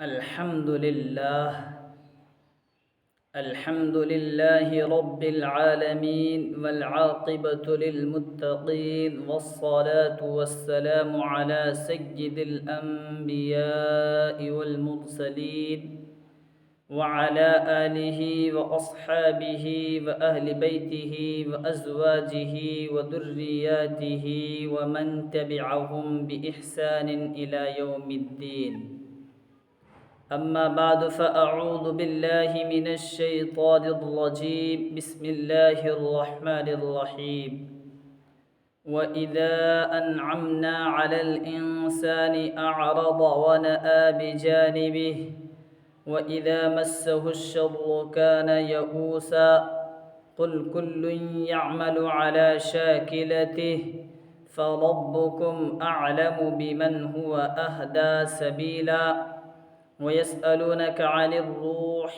الحمد لله الحمد لله رب العالمين والعاقبة للمتقين والصلاة والسلام على سيد الأنبياء والمرسلين وعلى آله وأصحابه وأهل بيته وأزواجه وذرياته ومن تبعهم بإحسان إلى يوم الدين. أما بعد فأعوذ بالله من الشيطان الرجيم. بسم الله الرحمن الرحيم. وإذا أنعمنا على الإنسان أعرض ونأى بجانبه وإذا مسه الشر كان يئوسا قل كل يعمل على شاكلته فربكم أعلم بمن هو أهدى سبيلا ويسألونك عن الروح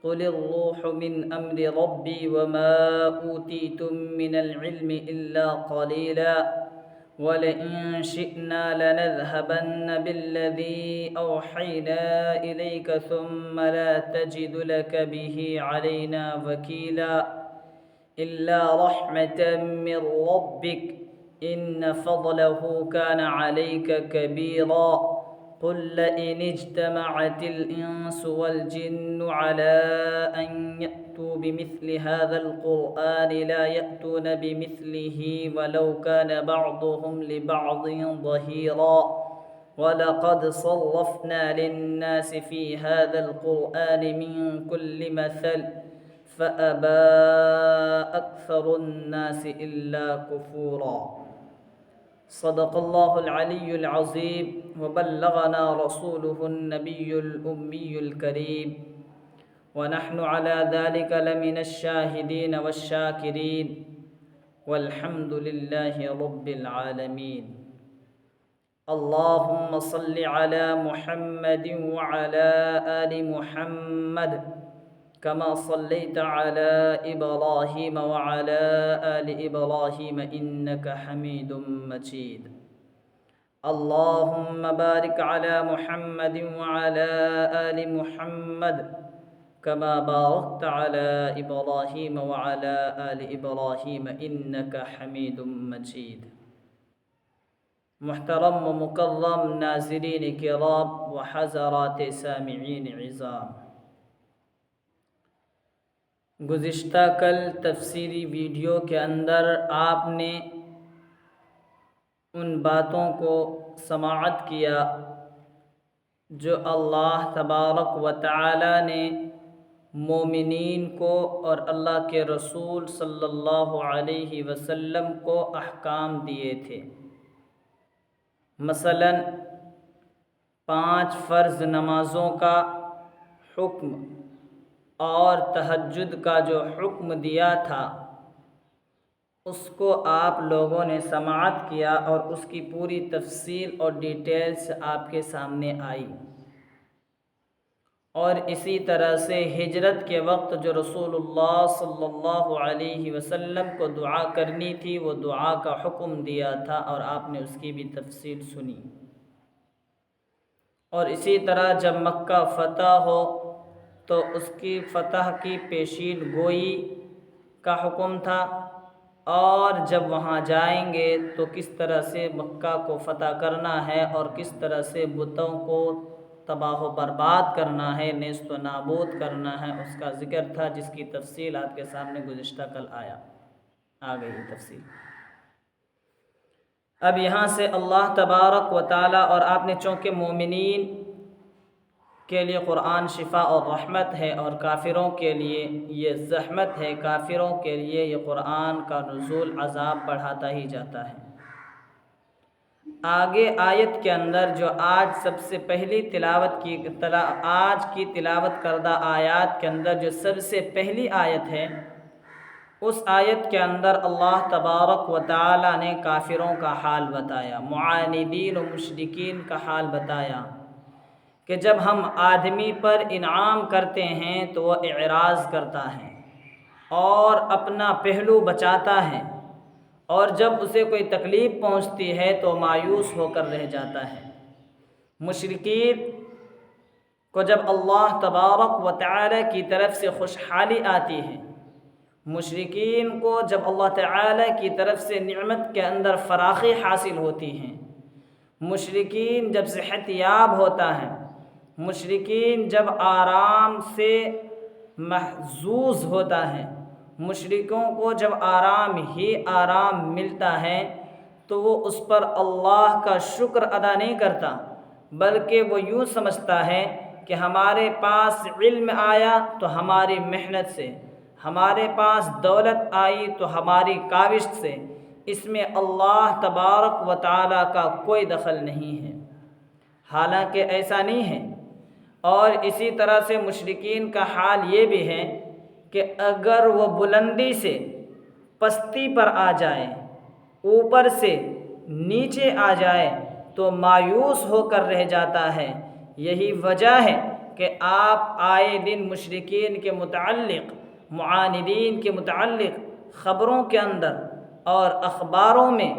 قل الروح من أمر ربي وما أوتيتم من العلم إلا قليلا ولئن شئنا لنذهبن بالذي أوحينا إليك ثم لا تجد لك به علينا وكيلا إلا رحمة من ربك إن فضله كان عليك كبيرا قل لئن اجتمعت الإنس والجن على أن يأتوا بمثل هذا القرآن لا يأتون بمثله ولو كان بعضهم لبعض ظهيرا ولقد صرفنا للناس في هذا القرآن من كل مثل فأبى أكثر الناس إلا كفورا. صدق الله العلي العظيم وبلغنا رسوله النبي الأمي الكريم ونحن على ذلك لمن الشاهدين والشاكرين والحمد لله رب العالمين. اللهم صل على محمد وعلى آل محمد كما صليت على إبراهيم وعلى آل إبراهيم إنك حميد مجيد. اللهم بارك على محمد وعلى آل محمد كما باركت على إبراهيم وعلى آل إبراهيم إنك حميد مجيد. محترم و مکرم ناظرین کرام و حضرات سامعین عظام، گزشتہ کل تفسیری ویڈیو کے اندر آپ نے ان باتوں کو سماعت کیا جو اللہ تبارک و تعالی نے مومنین کو اور اللہ کے رسول صلی اللہ علیہ وسلم کو احکام دیے تھے. مثلا 5 فرض نمازوں کا حکم اور تہجد کا جو حکم دیا تھا اس کو آپ لوگوں نے سماعت کیا اور اس کی پوری تفصیل اور ڈیٹیلز آپ کے سامنے آئی. اور اسی طرح سے ہجرت کے وقت جو رسول اللہ صلی اللہ علیہ وسلم کو دعا کرنی تھی وہ دعا کا حکم دیا تھا اور آپ نے اس کی بھی تفصیل سنی. اور اسی طرح جب مکہ فتح ہو تو اس کی فتح کی پیشین گوئی کا حکم تھا، اور جب وہاں جائیں گے تو کس طرح سے مکہ کو فتح کرنا ہے اور کس طرح سے بتوں کو تباہ و برباد کرنا ہے، نیست و نابود کرنا ہے، اس کا ذکر تھا جس کی تفصیل آپ کے سامنے گزشتہ کل آ گئی تفصیل. اب یہاں سے اللہ تبارک و تعالی، اور آپ نے چونکہ مومنین کے لیے قرآن شفا اور رحمت ہے اور کافروں کے لیے یہ زحمت ہے، کافروں کے لیے یہ قرآن کا نزول عذاب بڑھاتا ہی جاتا ہے. آگے آیت کے اندر جو آج سب سے پہلی آج کی تلاوت کردہ آیات کے اندر جو سب سے پہلی آیت ہے، اس آیت کے اندر اللہ تبارک و تعالی نے کافروں کا حال بتایا، معاندین و مشرکین کا حال بتایا کہ جب ہم آدمی پر انعام کرتے ہیں تو وہ اعراض کرتا ہے اور اپنا پہلو بچاتا ہے، اور جب اسے کوئی تکلیف پہنچتی ہے تو مایوس ہو کر رہ جاتا ہے. مشرکین کو جب اللہ تبارک و تعالی کی طرف سے خوشحالی آتی ہے، مشرکین کو جب اللہ تعالی کی طرف سے نعمت کے اندر فراخی حاصل ہوتی ہیں، مشرکین جب صحت یاب ہوتا ہے، مشرکین جب آرام سے محظوظ ہوتا ہے، مشرکوں کو جب آرام ہی آرام ملتا ہے، تو وہ اس پر اللہ کا شکر ادا نہیں کرتا، بلکہ وہ یوں سمجھتا ہے کہ ہمارے پاس علم آیا تو ہماری محنت سے، ہمارے پاس دولت آئی تو ہماری کاوش سے، اس میں اللہ تبارک و تعالیٰ کا کوئی دخل نہیں ہے۔ حالانکہ ایسا نہیں ہے۔ اور اسی طرح سے مشرکین کا حال یہ بھی ہے کہ اگر وہ بلندی سے پستی پر آ جائے، اوپر سے نیچے آ جائے، تو مایوس ہو کر رہ جاتا ہے۔ یہی وجہ ہے کہ آپ آئے دن مشرکین کے متعلق، معاندین کے متعلق خبروں کے اندر اور اخباروں میں،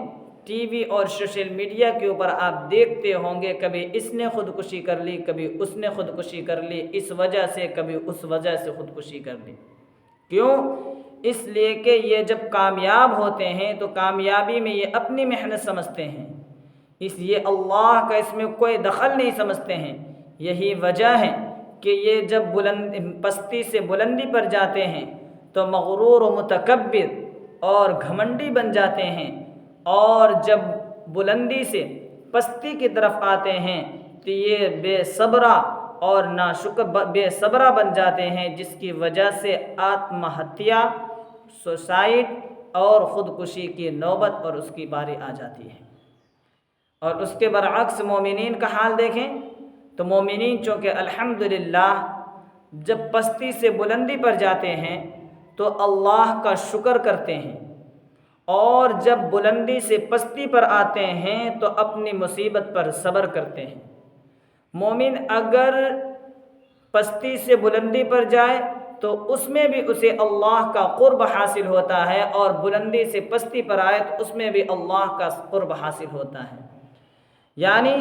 ٹی وی اور سوشل میڈیا کے اوپر آپ دیکھتے ہوں گے، کبھی اس نے خودکشی کر لی، کبھی اس نے خودکشی کر لی، اس وجہ سے، کبھی اس وجہ سے خودکشی کر لی۔ کیوں؟ اس لیے کہ یہ جب کامیاب ہوتے ہیں تو کامیابی میں یہ اپنی محنت سمجھتے ہیں، اس لیے اللہ کا اس میں کوئی دخل نہیں سمجھتے ہیں۔ یہی وجہ ہے کہ یہ جب پستی سے بلندی پر جاتے ہیں تو مغرور و متکبر اور گھمنڈی بن جاتے ہیں، اور جب بلندی سے پستی کی طرف آتے ہیں تو یہ بے صبرا اور ناشکر بے صبرا بن جاتے ہیں، جس کی وجہ سے آتم ہتیا، سوسائڈ اور خودکشی کی نوبت اور اس کی باری آ جاتی ہے۔ اور اس کے برعکس مومنین کا حال دیکھیں تو مومنین چونکہ الحمدللہ جب پستی سے بلندی پر جاتے ہیں تو اللہ کا شکر کرتے ہیں، اور جب بلندی سے پستی پر آتے ہیں تو اپنی مصیبت پر صبر کرتے ہیں۔ مومن اگر پستی سے بلندی پر جائے تو اس میں بھی اسے اللہ کا قرب حاصل ہوتا ہے، اور بلندی سے پستی پر آئے تو اس میں بھی اللہ کا قرب حاصل ہوتا ہے۔ یعنی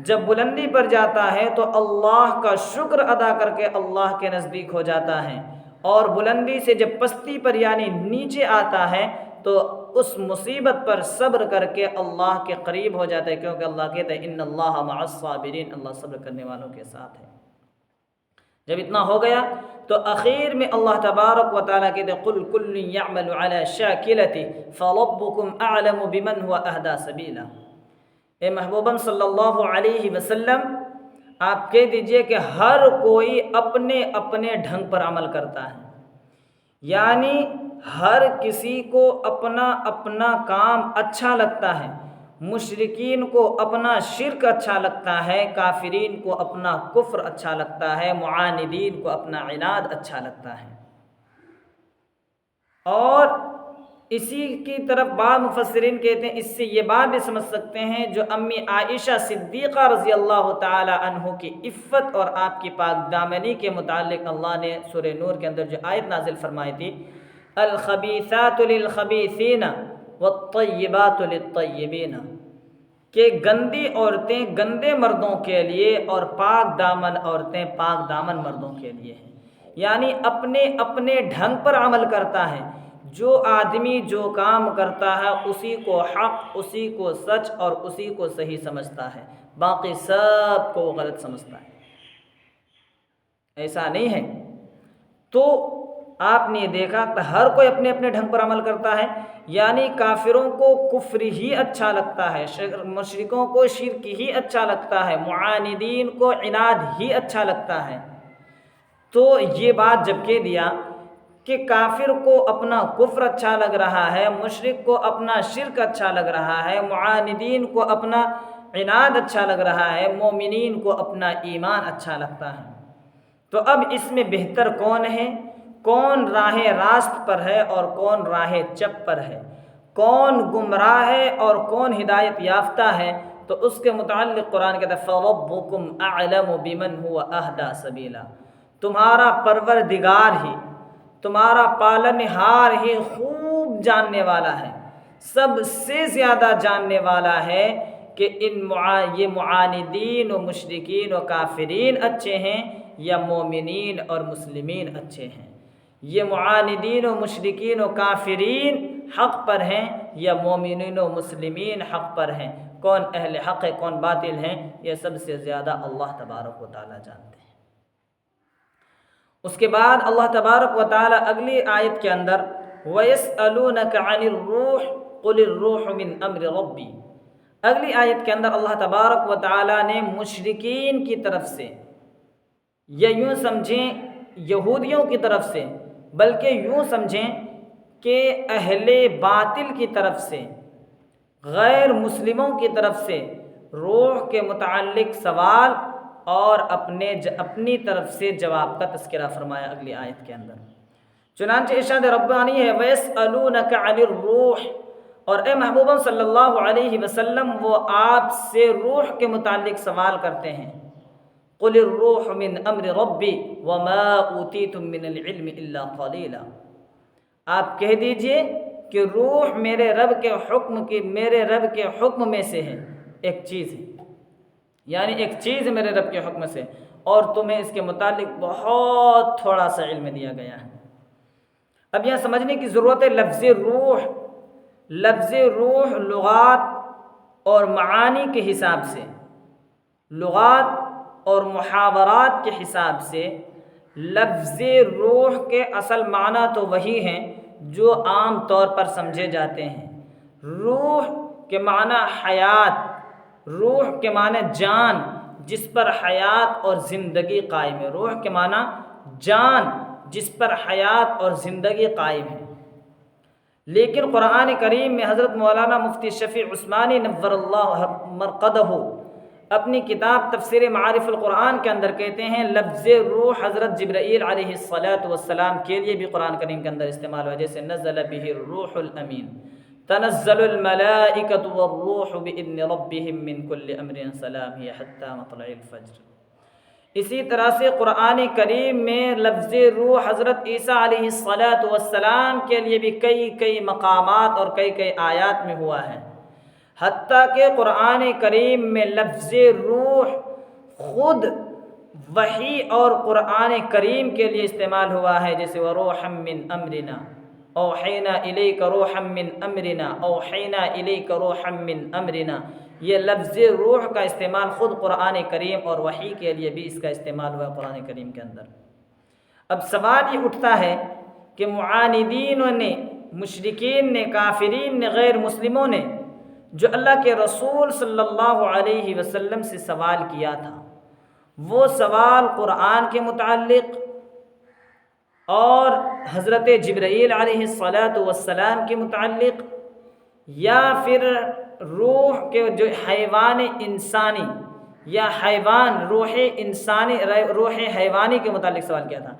جب بلندی پر جاتا ہے تو اللہ کا شکر ادا کر کے اللہ کے نزدیک ہو جاتا ہے، اور بلندی سے جب پستی پر یعنی نیچے آتا ہے تو اس مصیبت پر صبر کر کے اللہ کے قریب ہو جاتا ہے، کیونکہ اللہ کہتا ہے ان اللہ مع الصابرین، اللہ صبر کرنے والوں کے ساتھ ہے۔ جب اتنا ہو گیا تو اخیر میں اللہ تبارک و تعالیٰ کہتے ہیں قل کل یعمل علی شاکلتہ فربکم اعلم بمن هو اہدی سبیلا۔ اے محبوبم صلی اللہ علیہ وسلم، آپ کہہ دیجئے کہ ہر کوئی اپنے اپنے ڈھنگ پر عمل کرتا ہے، یعنی ہر کسی کو اپنا اپنا کام اچھا لگتا ہے۔ مشرکین کو اپنا شرک اچھا لگتا ہے، کافرین کو اپنا کفر اچھا لگتا ہے، معاندین کو اپنا عناد اچھا لگتا ہے۔ اور اسی کی طرف بعض مفسرین کہتے ہیں اس سے یہ بات بھی سمجھ سکتے ہیں جو امی عائشہ صدیقہ رضی اللہ تعالی عنہ کی عفت اور آپ کی پاک دامنی کے متعلق اللہ نے سورہ نور کے اندر جو آیت نازل فرمائی تھی، الخبیثات للخبیثین والطیبات للطیبین، کہ گندی عورتیں گندے مردوں کے لیے اور پاک دامن عورتیں پاک دامن مردوں کے لیے ہیں۔ یعنی اپنے اپنے ڈھنگ پر عمل کرتا ہے، جو آدمی جو کام کرتا ہے اسی کو حق، اسی کو سچ اور اسی کو صحیح سمجھتا ہے، باقی سب کو غلط سمجھتا ہے۔ ایسا نہیں ہے۔ تو آپ نے دیکھا کہ ہر کوئی اپنے اپنے ڈھنگ پر عمل کرتا ہے، یعنی کافروں کو کفر ہی اچھا لگتا ہے، مشرکوں کو شرک ہی اچھا لگتا ہے، معاندین کو عناد ہی اچھا لگتا ہے۔ تو یہ بات جب کہہ دیا کہ کافر کو اپنا کفر اچھا لگ رہا ہے، مشرک کو اپنا شرک اچھا لگ رہا ہے، معاندین کو اپنا عناد اچھا لگ رہا ہے، مومنین کو اپنا ایمان اچھا لگتا ہے، تو اب اس میں بہتر کون ہے؟ کون راہ راست پر ہے اور کون راہ چپ پر ہے؟ کون گمراہ ہے اور کون ہدایت یافتہ ہے؟ تو اس کے متعلق قرآن کہتا ہے فَرَبُّكُمْ أَعْلَمُ بِمَنْ هُوَ أَهْدَى سَبِيلًا، تمہارا پروردگار ہی، تمہارا پالنہار ہی خوب جاننے والا ہے، سب سے زیادہ جاننے والا ہے کہ یہ معاندین و مشرکین و کافرین اچھے ہیں یا مومنین اور مسلمین اچھے ہیں، یہ معاندین و مشرکین و کافرین حق پر ہیں یا مومنین و مسلمین حق پر ہیں، کون اہل حق ہے کون باطل ہیں، یہ سب سے زیادہ اللہ تبارک و تعالیٰ جانتے ہیں۔ اس کے بعد اللہ تبارک و تعالیٰ اگلی آیت کے اندر وَيَسْأَلُونَكَ عَنِ الرُّوحِ قُلِ الرُّوحُ مِنْ أَمْرِ رَبِّي، اگلی آیت کے اندر اللہ تبارک و تعالیٰ نے مشرکین کی طرف سے، یا یوں سمجھیں یہودیوں کی طرف سے، بلکہ یوں سمجھیں کہ اہل باطل کی طرف سے، غیر مسلموں کی طرف سے روح کے متعلق سوال اور اپنی طرف سے جواب کا تذکرہ فرمایا اگلی آیت کے اندر۔ چنانچہ ارشاد ربانی ہے وَيَسْأَلُونَكَ عَنِ الرُّوحِ، اور اے محبوب صلی اللہ علیہ وسلم وہ آپ سے روح کے متعلق سوال کرتے ہیں، قُلِ الرُّوحُ مِنْ أَمْرِ رَبِّي وَمَا أُوتِيتُم مِّنَ الْعِلْمِ إِلَّا قَلِيلًا، آپ کہہ دیجئے کہ روح میرے رب کے حکم میں سے ہے، ایک چیز ہے، یعنی ایک چیز میرے رب کے حکم سے، اور تمہیں اس کے متعلق بہت تھوڑا سا علم دیا گیا ہے۔ اب یہاں سمجھنے کی ضرورت ہے لفظ روح لغات اور معانی کے حساب سے، لغات اور محاورات کے حساب سے لفظ روح کے اصل معنی تو وہی ہیں جو عام طور پر سمجھے جاتے ہیں۔ روح کے معنی حیات، روح کے معنی جان جس پر حیات اور زندگی قائم ہے، روح کے معنی جان جس پر حیات اور زندگی قائم ہے۔ لیکن قرآن کریم میں حضرت مولانا مفتی شفیع عثمانی نور اللہ مرقدہ اپنی کتاب تفسیر معارف القرآن کے اندر کہتے ہیں لفظ روح حضرت جبرائیل علیہ السلام کے لیے بھی قرآن کریم کے اندر استعمال ہوا، جیسے نزل به الروح الامین، تنزل الملائکۃ والروح باذن ربهم من کل امر سلام ہی حتی مطلع الفجر۔ اسی طرح سے قرآن کریم میں لفظ روح حضرت عیسیٰ علیہ السلام کے لیے بھی کئی مقامات اور کئی آیات میں ہوا ہے، حتیٰ کہ قرآن کریم میں لفظ روح خود وحی اور قرآن کریم کے لیے استعمال ہوا ہے، جیسے وَرُوحًا مِّنْ أَمْرِنَا أَوْحَيْنَا إِلَيْكَ رُوحًا مِّنْ أَمْرِنَا أَوْحَيْنَا إِلَيْكَ رُوحًا مِّنْ أَمْرِنَا، یہ لفظ روح کا استعمال خود قرآن کریم اور وحی کے لیے بھی اس کا استعمال ہوا ہے قرآن کریم کے اندر۔ اب سوال یہ اٹھتا ہے کہ معاندینوں نے، مشرکین نے، کافرین نے، غیر مسلموں نے جو اللہ کے رسول صلی اللہ علیہ وسلم سے سوال کیا تھا، وہ سوال قرآن کے متعلق اور حضرت جبرائیل علیہ السلام کے متعلق، یا پھر روح کے جو حیوان انسانی یا حیوان روح حیوانی کے متعلق سوال کیا تھا،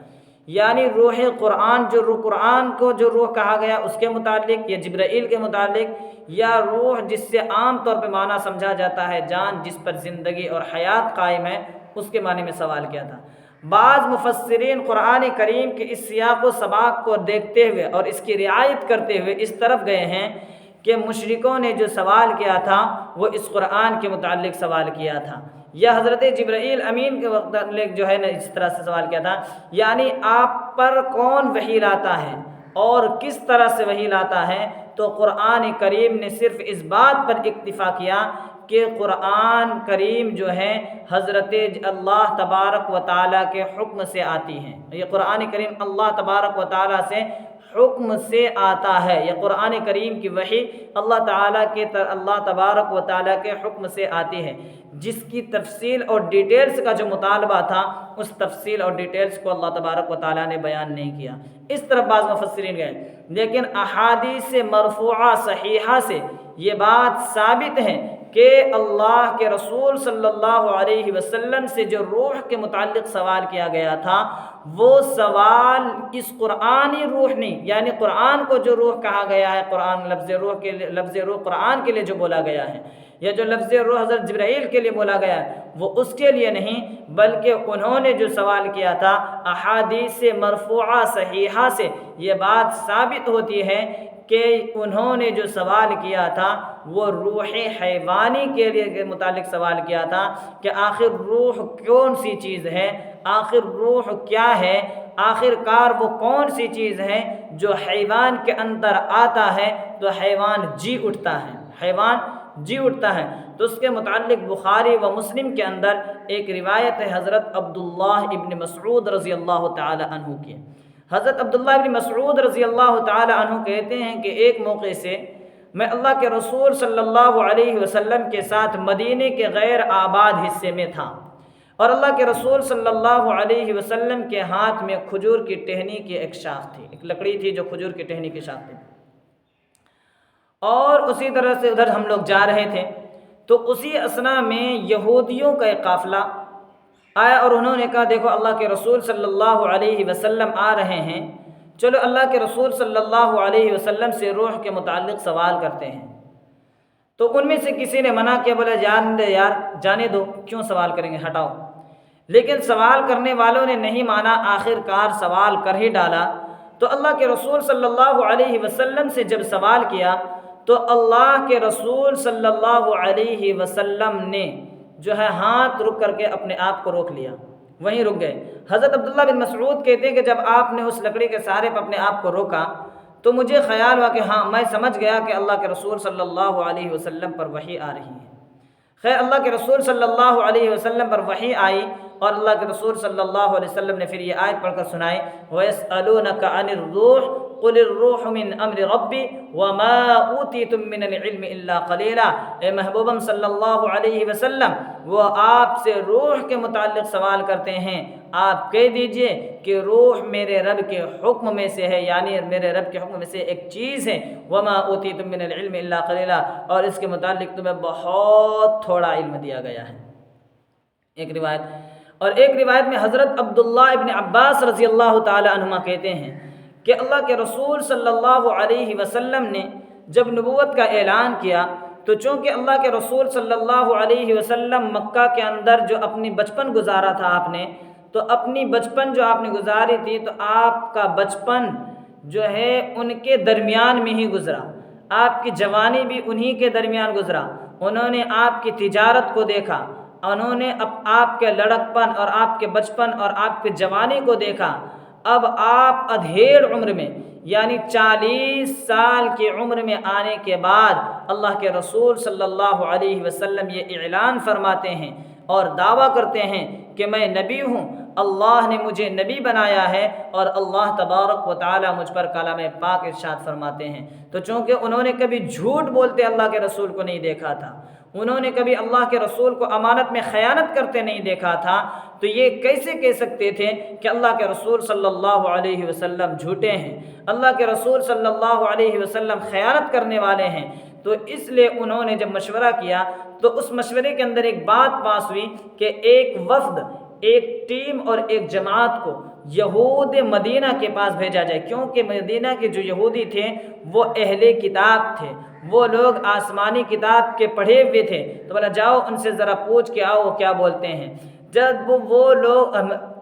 یعنی روح قرآن قرآن کو جو روح کہا گیا اس کے متعلق، یا جبرائیل کے متعلق، یا روح جس سے عام طور پہ معنی سمجھا جاتا ہے جان جس پر زندگی اور حیات قائم ہے، اس کے معنی میں سوال کیا تھا۔ بعض مفسرین قرآن کریم کے اس سیاق و سباق کو دیکھتے ہوئے اور اس کی رعایت کرتے ہوئے اس طرف گئے ہیں کہ مشرکوں نے جو سوال کیا تھا وہ اس قرآن کے متعلق سوال کیا تھا، یا حضرت جبرائیل امین کے متعلق جو ہے نا اس طرح سے سوال کیا تھا، یعنی آپ پر کون وحی لاتا ہے اور کس طرح سے وحی لاتا ہے۔ تو قرآن کریم نے صرف اس بات پر اکتفا کیا کہ قرآن کریم جو ہے حضرت اللہ تبارک و تعالیٰ کے حکم سے آتی ہیں، یہ قرآن کریم اللہ تبارک و تعالیٰ سے حکم سے آتا ہے، یہ قرآن کریم کی وحی اللہ تبارک و تعالیٰ کے حکم سے آتی ہے، جس کی تفصیل اور ڈیٹیلز کا جو مطالبہ تھا اس تفصیل اور ڈیٹیلز کو اللہ تبارک و تعالیٰ نے بیان نہیں کیا۔ اس طرف بعض مفسرین گئے، لیکن احادیث مرفوعہ صحیحہ سے یہ بات ثابت ہے کہ اللہ کے رسول صلی اللہ علیہ وسلم سے جو روح کے متعلق سوال کیا گیا تھا وہ سوال اس قرآنی روح نہیں، یعنی قرآن کو جو روح کہا گیا ہے، قرآن لفظ روح قرآن کے لیے جو بولا گیا ہے، یا جو لفظ روح حضرت جبرائیل کے لیے بولا گیا ہے وہ اس کے لیے نہیں، بلکہ انہوں نے جو سوال کیا تھا احادیث مرفوعہ صحیحہ سے یہ بات ثابت ہوتی ہے کہ انہوں نے جو سوال کیا تھا وہ روح حیوانی کے لیے کے متعلق سوال کیا تھا کہ آخر روح کون سی چیز ہے، آخر روح کیا ہے، آخر کار وہ کون سی چیز ہے جو حیوان کے اندر آتا ہے تو حیوان جی اٹھتا ہے، حیوان جی اٹھتا ہے۔ تو اس کے متعلق بخاری و مسلم کے اندر ایک روایت ہے حضرت عبداللہ ابن مسعود رضی اللہ تعالی عنہ کی۔ حضرت عبداللہ ابن مسعود رضی اللہ تعالی عنہ کہتے ہیں کہ ایک موقع سے میں اللہ کے رسول صلی اللہ علیہ وسلم کے ساتھ مدینے کے غیر آباد حصے میں تھا، اور اللہ کے رسول صلی اللہ علیہ وسلم کے ہاتھ میں کھجور کی ٹہنی کی ایک شاخ تھی، ایک لکڑی تھی جو کھجور کی ٹہنی کی شاخ تھی، اور اسی طرح سے ادھر ہم لوگ جا رہے تھے۔ تو اسی اثنا میں یہودیوں کا ایک قافلہ آیا اور انہوں نے کہا دیکھو اللہ کے رسول صلی اللہ علیہ وسلم آ رہے ہیں، چلو اللہ کے رسول صلی اللہ علیہ وسلم سے روح کے متعلق سوال کرتے ہیں۔ تو ان میں سے کسی نے منع کیا، بولا جان دے یار، جانے دو، کیوں سوال کریں گے، ہٹاؤ۔ لیکن سوال کرنے والوں نے نہیں مانا، آخر کار سوال کر ہی ڈالا۔ تو اللہ کے رسول صلی اللہ علیہ وسلم سے جب سوال کیا تو اللہ کے رسول صلی اللہ علیہ وسلم نے جو ہے ہاتھ رک کر کے اپنے آپ کو روک لیا، وہیں رک گئے۔ حضرت عبداللہ بن مسعود کہتے ہیں کہ جب آپ نے اس لکڑی کے سہارے پر اپنے آپ کو روکا تو مجھے خیال ہوا کہ ہاں، میں سمجھ گیا کہ اللہ کے رسول صلی اللہ علیہ وسلم پر وحی آ رہی ہے۔ خیر، اللہ کے رسول صلی اللہ علیہ وسلم پر وحی آئی اور اللہ کے رسول صلی اللہ علیہ وسلم نے پھر یہ آیت پڑھ کر سنائی، وَيَسْأَلُونَكَ عَنِ الرُّوحِ قُلِ الرُّوحُ مِنْ أَمْرِ رَبِّي وَمَا أُوتِيتُم مِّنَ الْعِلْمِ إِلَّا قَلِيلًا۔ اے محبوبم صلی اللہ علیہ وسلم، وہ آپ سے روح کے متعلق سوال کرتے ہیں، آپ کہہ دیجئے کہ روح میرے رب کے حکم میں سے ہے، یعنی میرے رب کے حکم میں سے ایک چیز ہے، وَمَا أُوتِيتُم مِّنَ الْعِلْمِ إِلَّا قَلِيلًا، اور اس کے متعلق تمہیں بہت تھوڑا علم دیا گیا ہے۔ ایک روایت، اور ایک روایت میں حضرت عبداللہ ابن عباس رضی اللہ تعالی عنہما کہتے ہیں کہ اللہ کے رسول صلی اللہ علیہ وسلم نے جب نبوت کا اعلان کیا تو چونکہ اللہ کے رسول صلی اللہ علیہ وسلم مکہ کے اندر جو اپنی بچپن گزارا تھا آپ نے، تو اپنی بچپن جو آپ نے گزاری تھی تو آپ کا بچپن جو ہے ان کے درمیان میں ہی گزرا، آپ کی جوانی بھی انہی کے درمیان گزرا۔ انہوں نے آپ کی تجارت کو دیکھا، انہوں نے آپ کے لڑکپن اور آپ کے بچپن اور آپ کے جوانی کو دیکھا۔ اب آپ ادھیڑ عمر میں یعنی 40 سال کی عمر میں آنے کے بعد اللہ کے رسول صلی اللہ علیہ وسلم یہ اعلان فرماتے ہیں اور دعویٰ کرتے ہیں کہ میں نبی ہوں، اللہ نے مجھے نبی بنایا ہے، اور اللہ تبارک و تعالی مجھ پر کلام پاک ارشاد فرماتے ہیں۔ تو چونکہ انہوں نے کبھی جھوٹ بولتے اللہ کے رسول کو نہیں دیکھا تھا، انہوں نے کبھی اللہ کے رسول کو امانت میں خیانت کرتے نہیں دیکھا تھا، تو یہ کیسے کہہ سکتے تھے کہ اللہ کے رسول صلی اللہ علیہ وسلم جھوٹے ہیں، اللہ کے رسول صلی اللہ علیہ وسلم خیانت کرنے والے ہیں؟ تو اس لیے انہوں نے جب مشورہ کیا تو اس مشورے کے اندر ایک بات پاس ہوئی کہ ایک وفد، ایک ٹیم اور ایک جماعت کو یہود مدینہ کے پاس بھیجا جائے، کیونکہ مدینہ کے جو یہودی تھے وہ اہل کتاب تھے، وہ لوگ آسمانی کتاب کے پڑھے ہوئے تھے، تو بولا جاؤ ان سے ذرا پوچھ کے آؤ وہ کیا بولتے ہیں۔ جب وہ لوگ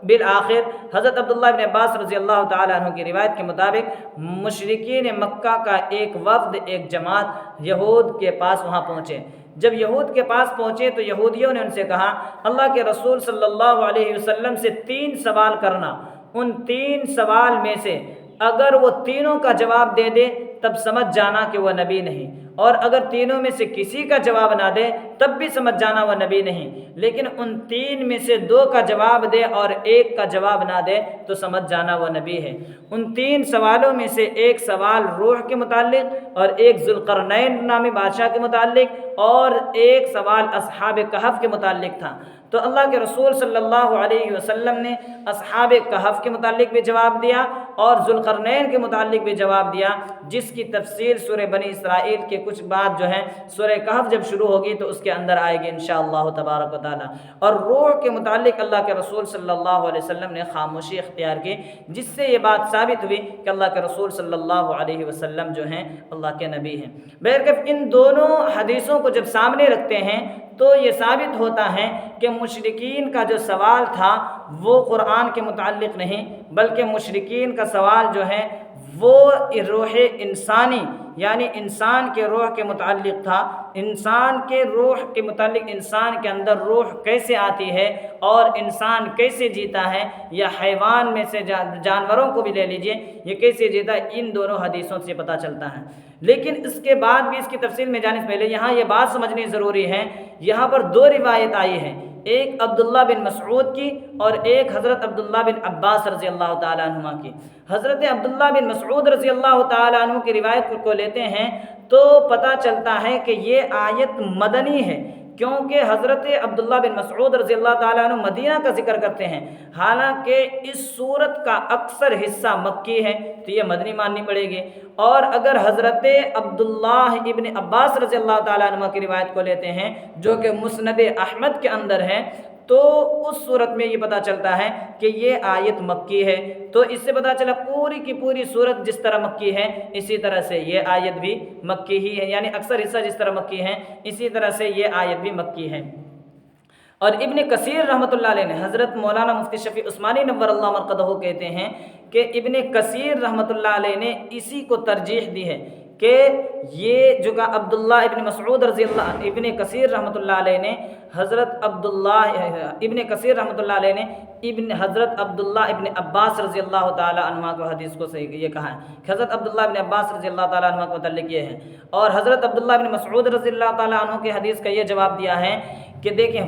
بالآخر حضرت عبداللہ ابن عباس رضی اللہ تعالیٰ عنہ کی روایت کے مطابق مشرکین مکہ کا ایک وفد، ایک جماعت یہود کے پاس وہاں پہنچے۔ جب یہود کے پاس پہنچے تو یہودیوں نے ان سے کہا اللہ کے رسول صلی اللہ علیہ وسلم سے 3 سوال کرنا، ان 3 سوال میں سے اگر وہ تینوں کا جواب دے دے تب سمجھ جانا کہ وہ نبی نہیں، اور اگر تینوں میں سے کسی کا جواب نہ دے تب بھی سمجھ جانا وہ نبی نہیں، لیکن ان 3 میں سے 2 کا جواب دے اور 1 کا جواب نہ دے تو سمجھ جانا وہ نبی ہے۔ ان 3 سوالوں میں سے ایک سوال روح کے متعلق، اور ایک ذوالقرنین نامی بادشاہ کے متعلق، اور ایک سوال اصحاب کہف کے متعلق تھا۔ تو اللہ کے رسول صلی اللہ علیہ وسلم نے اصحاب کہف کے متعلق بھی جواب دیا اور ذوالقرنین کے متعلق بھی جواب دیا، جس کی تفصیل سورہ بنی اسرائیل کے کچھ بات جو ہے سورہ کہف جب شروع ہوگی تو اس کے اندر آئے گی انشاءاللہ تبارک و تعالی۔ اور روح کے متعلق اللہ کے رسول صلی اللہ علیہ وسلم نے خاموشی اختیار کی، جس سے یہ بات ثابت ہوئی کہ اللہ کے رسول صلی اللہ علیہ وسلم جو ہیں اللہ کے نبی ہیں۔ بہرکیف ان دونوں حدیثوں کو جب سامنے رکھتے ہیں تو یہ ثابت ہوتا ہے کہ مشرکین کا جو سوال تھا وہ قرآن کے متعلق نہیں، بلکہ مشرکین کا سوال جو ہے وہ روح انسانی یعنی انسان کے روح کے متعلق تھا، انسان کے روح کے متعلق، انسان کے اندر روح کیسے آتی ہے اور انسان کیسے جیتا ہے، یا حیوان میں سے جانوروں کو بھی لے لیجئے، یہ کیسے جیتا ہے، ان دونوں حدیثوں سے پتہ چلتا ہے۔ لیکن اس کے بعد بھی اس کی تفصیل میں جانے سے پہلے یہاں یہ بات سمجھنی ضروری ہے، یہاں پر دو روایت آئی ہیں، ایک عبداللہ بن مسعود کی اور ایک حضرت عبداللہ بن عباس رضی اللہ تعالیٰ عنہما کی۔ حضرت عبداللہ بن مسعود رضی اللہ تعالیٰ عنہ کی روایت کو لیتے ہیں تو پتہ چلتا ہے کہ یہ آیت مدنی ہے، کیونکہ حضرت عبداللہ بن مسعود رضی اللہ تعالیٰ عنہ مدینہ کا ذکر کرتے ہیں، حالانکہ اس صورت کا اکثر حصہ مکی ہے تو یہ مدنی ماننی پڑے گی۔ اور اگر حضرت عبداللہ ابن عباس رضی اللہ تعالیٰ عنہ کی روایت کو لیتے ہیں جو کہ مسند احمد کے اندر ہے، تو اس صورت میں یہ پتہ چلتا ہے کہ یہ آیت مکی ہے۔ تو اس سے پتہ چلا پوری کی پوری صورت جس طرح مکی ہے اسی طرح سے یہ آیت بھی مکی ہی ہے، یعنی اکثر حصہ جس طرح مکی ہے اسی طرح سے یہ آیت بھی مکی ہے۔ اور ابن کثیر رحمۃ اللہ علیہ نے، حضرت مولانا مفتی شفیع عثمانی نور اللہ مرقدہ کہتے ہیں کہ ابن کثیر رحمۃ اللہ علیہ نے اسی کو ترجیح دی ہے کہ یہ جو کہ عبداللہ ابن مسعود رضی اللہ، ابن کثیر رحمۃ اللہ علیہ نے حضرت عبداللہ ابن کثیر رحمۃ اللہ علیہ نے حضرت عبداللہ ابن عباس رضی اللہ تعالیٰ عنہ کو حدیث کو صحیح یہ کہا ہے کہ حضرت عبداللہ ابن عباس رضی اللہ تعالیٰ عنہ کو متعلق یہ ہے، اور حضرت عبداللہ ابن مسعود رضی اللہ تعالیٰ عنہ کی حدیث کا یہ جواب دیا ہے کہ دیکھیں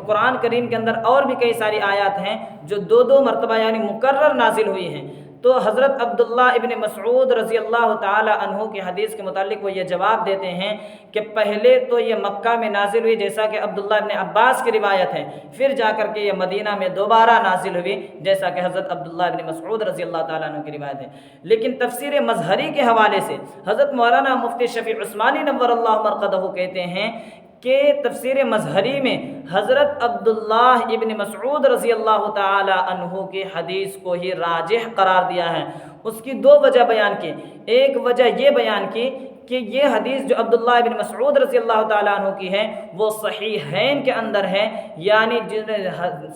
قرآن کریم کے اندر اور بھی کئی ساری آیات ہیں جو دو دو مرتبہ یعنی مکرر نازل ہوئی ہیں، تو حضرت عبداللہ ابن مسعود رضی اللہ تعالی عنہ کی حدیث کے متعلق وہ یہ جواب دیتے ہیں کہ پہلے تو یہ مکہ میں نازل ہوئی جیسا کہ عبداللہ ابن عباس کی روایت ہے، پھر جا کر کے یہ مدینہ میں دوبارہ نازل ہوئی جیسا کہ حضرت عبداللہ ابن مسعود رضی اللہ تعالیٰ عنہ کی روایت ہے۔ لیکن تفسیر مظہری کے حوالے سے حضرت مولانا مفتی شفیع عثمانی نور اللہ مرقدہ کہتے ہیں کہ تفسیر مظہری میں حضرت عبداللہ ابن مسعود رضی اللہ تعالی عنہ کی حدیث کو ہی راجح قرار دیا ہے۔ اس کی دو وجہ بیان کی، ایک وجہ یہ بیان کی کہ یہ حدیث جو عبداللہ ابن مسعود رضی اللہ تعالیٰ عنہ کی ہے وہ صحیحین کے اندر ہے، یعنی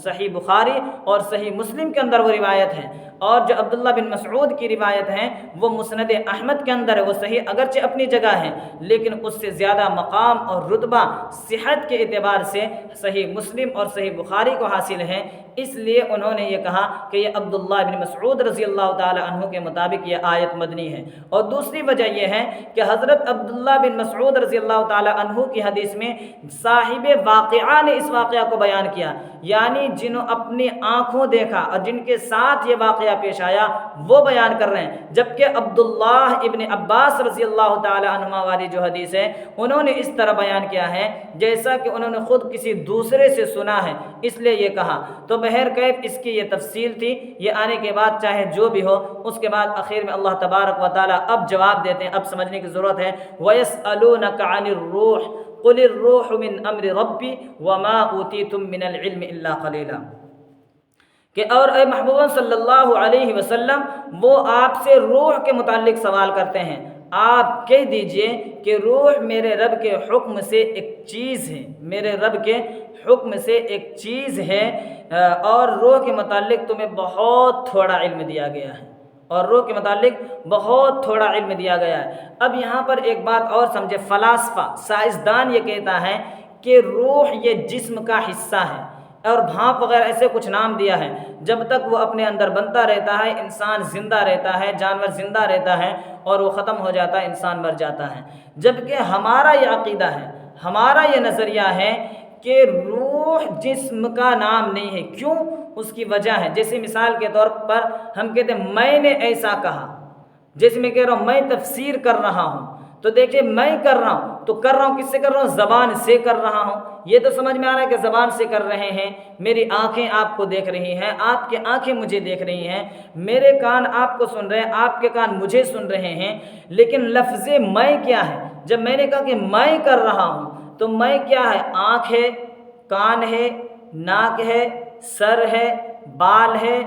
صحیح بخاری اور صحیح مسلم کے اندر وہ روایت ہے، اور جو عبداللہ بن مسعود کی روایت ہے وہ مسند احمد کے اندر ہے، وہ صحیح اگرچہ اپنی جگہ ہے لیکن اس سے زیادہ مقام اور رتبہ صحت کے اعتبار سے صحیح مسلم اور صحیح بخاری کو حاصل ہے، اس لیے انہوں نے یہ کہا کہ یہ عبداللہ بن مسعود رضی اللہ تعالی عنہ کے مطابق یہ آیت مدنی ہے۔ اور دوسری وجہ یہ ہے کہ حضرت عبداللہ بن مسعود رضی اللہ تعالی عنہ کی حدیث میں صاحب واقعہ نے اس واقعہ کو بیان کیا، یعنی جنہوں اپنی آنکھوں دیکھا اور جن کے ساتھ یہ واقعہ پیش آیا وہ بیان کر رہے ہیں، جبکہ عبداللہ ابن عباس رضی اللہ تعالی عنہما والی جو حدیث ہے انہوں نے اس طرح بیان کیا ہے جیسا کہ انہوں نے خود کسی دوسرے سے سنا ہے، اس لیے یہ کہا۔ تو بہر کیف اس کی یہ تفصیل تھی، یہ آنے کے بعد چاہے جو بھی ہو، اس کے بعد آخر میں اللہ تبارک و تعالیٰ اب جواب دیتے ہیں، اب سمجھنے کی ضرورت ہے۔ وَيَسْأَلُونَكَ عَنِ الرُّوحِ قُلِ الرُّوحُ مِنْ أَمْرِ رَبِّي وَمَا أُوتِيتُم مِّنَ الْعِلْمِ إِلَّا قَلِيلًا، کہ اور اے محبوب صلی اللہ علیہ وسلم وہ آپ سے روح کے متعلق سوال کرتے ہیں، آپ کہہ دیجئے کہ روح میرے رب کے حکم سے ایک چیز ہے، میرے رب کے حکم سے ایک چیز ہے، اور روح کے متعلق تمہیں بہت تھوڑا علم دیا گیا ہے، اور روح کے متعلق بہت تھوڑا علم دیا گیا ہے۔ اب یہاں پر ایک بات اور سمجھے، فلاسفہ سائنسدان یہ کہتا ہے کہ روح یہ جسم کا حصہ ہے، اور بھانپ وغیرہ ایسے کچھ نام دیا ہے، جب تک وہ اپنے اندر بنتا رہتا ہے انسان زندہ رہتا ہے، جانور زندہ رہتا ہے، اور وہ ختم ہو جاتا ہے انسان مر جاتا ہے۔ جبکہ ہمارا یہ عقیدہ ہے، ہمارا یہ نظریہ ہے کہ روح جسم کا نام نہیں ہے۔ کیوں؟ اس کی وجہ ہے، جیسے مثال کے طور پر ہم کہتے ہیں میں نے ایسا کہا، جیسے میں کہہ رہا ہوں میں تفسیر کر رہا ہوں، تو دیکھیے میں کر رہا ہوں تو کر رہا ہوں کس سے کر رہا ہوں؟ زبان سے کر رہا ہوں۔ یہ تو سمجھ میں آ رہا ہے کہ زبان سے کر رہے ہیں، میری آنکھیں آپ کو دیکھ رہی ہیں، آپ کی آنکھیں مجھے دیکھ رہی ہیں، میرے کان آپ کو سن رہے ہیں، آپ کے کان مجھے سن رہے ہیں، لیکن لفظ میں کیا ہے؟ جب میں نے کہا کہ میں کر رہا ہوں تو میں کیا ہے؟ آنکھ ہے، کان ہے، ناک ہے، سر ہے، بال ہے،